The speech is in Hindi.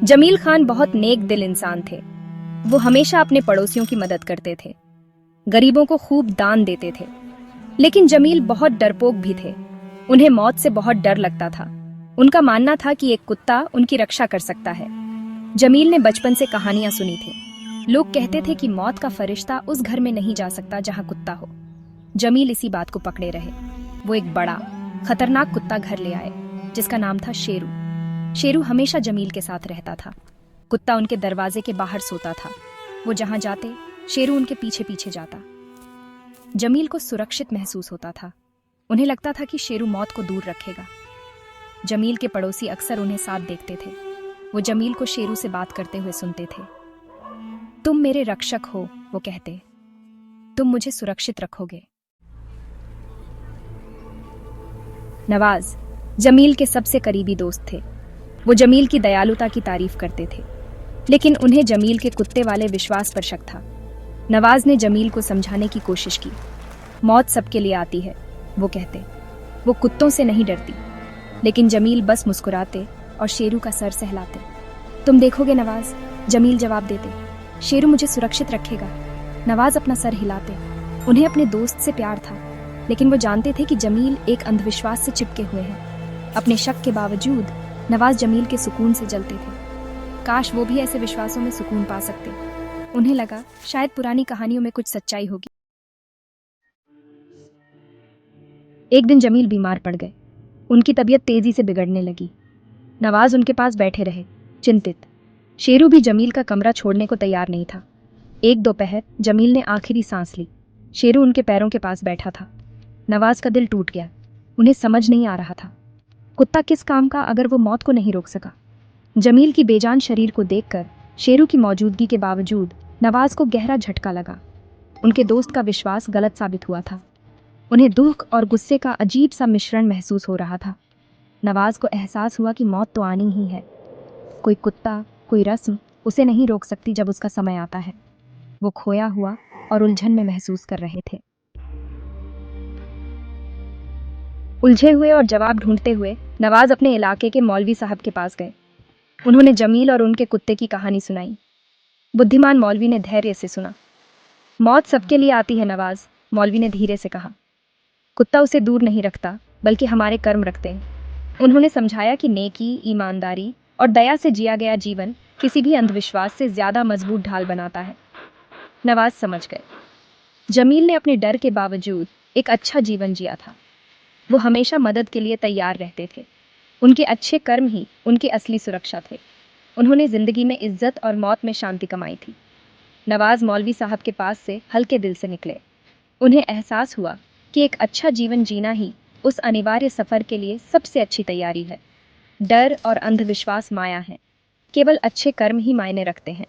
जमील खान बहुत नेक दिल इंसान थे। वो हमेशा अपने पड़ोसियों की मदद करते थे, गरीबों को खूब दान देते थे। लेकिन जमील बहुत डरपोक भी थे। उन्हें मौत से बहुत डर लगता था। उनका मानना था कि एक कुत्ता उनकी रक्षा कर सकता है। जमील ने बचपन से कहानियां सुनी थी। लोग कहते थे कि मौत का फरिश्ता उस घर में नहीं जा सकता जहां कुत्ता हो। जमील इसी बात को पकड़े रहे। वो एक बड़ा खतरनाक कुत्ता घर ले आए, जिसका नाम था शेरू। शेरू हमेशा जमील के साथ रहता था। कुत्ता उनके दरवाजे के बाहर सोता था। वो जहां जाते, शेरू उनके पीछे पीछे जाता। जमील को सुरक्षित महसूस होता था। उन्हें लगता था कि शेरू मौत को दूर रखेगा। जमील के पड़ोसी अक्सर उन्हें साथ देखते थे। वो जमील को शेरू से बात करते हुए सुनते थे। तुम मेरे रक्षक हो, वो कहते। तुम मुझे सुरक्षित रखोगे। नवाज जमील के सबसे करीबी दोस्त थे। वो जमील की दयालुता की तारीफ करते थे, लेकिन उन्हें जमील के कुत्ते वाले विश्वास पर शक था। नवाज ने जमील को समझाने की कोशिश की। मौत सबके लिए आती है, वो कहते। वो कुत्तों से नहीं डरती। लेकिन जमील बस मुस्कुराते और शेरू का सर सहलाते। तुम देखोगे नवाज, जमील जवाब देते। शेरू मुझे सुरक्षित रखेगा। नवाज अपना सर हिलाते। उन्हें अपने दोस्त से प्यार था, लेकिन वो जानते थे कि जमील एक अंधविश्वास से चिपके हुए हैं। अपने शक के बावजूद नवाज जमील के सुकून से जलते थे। काश वो भी ऐसे विश्वासों में सुकून पा सकते। उन्हें लगा शायद पुरानी कहानियों में कुछ सच्चाई होगी। एक दिन जमील बीमार पड़ गए। उनकी तबीयत तेजी से बिगड़ने लगी। नवाज उनके पास बैठे रहे, चिंतित। शेरू भी जमील का कमरा छोड़ने को तैयार नहीं था। एक दोपहर जमील ने आखिरी सांस ली। शेरू उनके पैरों के पास बैठा था। नवाज का दिल टूट गया। उन्हें समझ नहीं आ रहा था, कुत्ता किस काम का अगर वो मौत को नहीं रोक सका। जमील की बेजान शरीर को देखकर शेरू की मौजूदगी के बावजूद नवाज को गहरा झटका लगा। उनके दोस्त का विश्वास गलत साबित हुआ था। उन्हें दुख और गुस्से का अजीब सा मिश्रण महसूस हो रहा था। नवाज को एहसास हुआ कि मौत तो आनी ही है। कोई कुत्ता, कोई रस्म उसे नहीं रोक सकती जब उसका समय आता है। वो खोया हुआ और उलझन में महसूस कर रहे थे। उलझे हुए और जवाब ढूंढते हुए नवाज अपने इलाके के मौलवी साहब के पास गए। उन्होंने जमील और उनके कुत्ते की कहानी सुनाई। बुद्धिमान मौलवी ने धैर्य से सुना। मौत सबके लिए आती है नवाज, मौलवी ने धीरे से कहा। कुत्ता उसे दूर नहीं रखता, बल्कि हमारे कर्म रखते हैं। उन्होंने समझाया कि नेकी, ईमानदारी और दया से जिया गया जीवन किसी भी अंधविश्वास से ज्यादा मजबूत ढाल बनाता है। नवाज समझ गए। जमील ने अपने डर के बावजूद एक अच्छा जीवन जिया था। वो हमेशा मदद के लिए तैयार रहते थे। उनके अच्छे कर्म ही उनकी असली सुरक्षा थे। उन्होंने जिंदगी में इज्जत और मौत में शांति कमाई थी। नवाज मौलवी साहब के पास से हल्के दिल से निकले। उन्हें एहसास हुआ कि एक अच्छा जीवन जीना ही उस अनिवार्य सफर के लिए सबसे अच्छी तैयारी है। डर और अंधविश्वास माया है, केवल अच्छे कर्म ही मायने रखते हैं।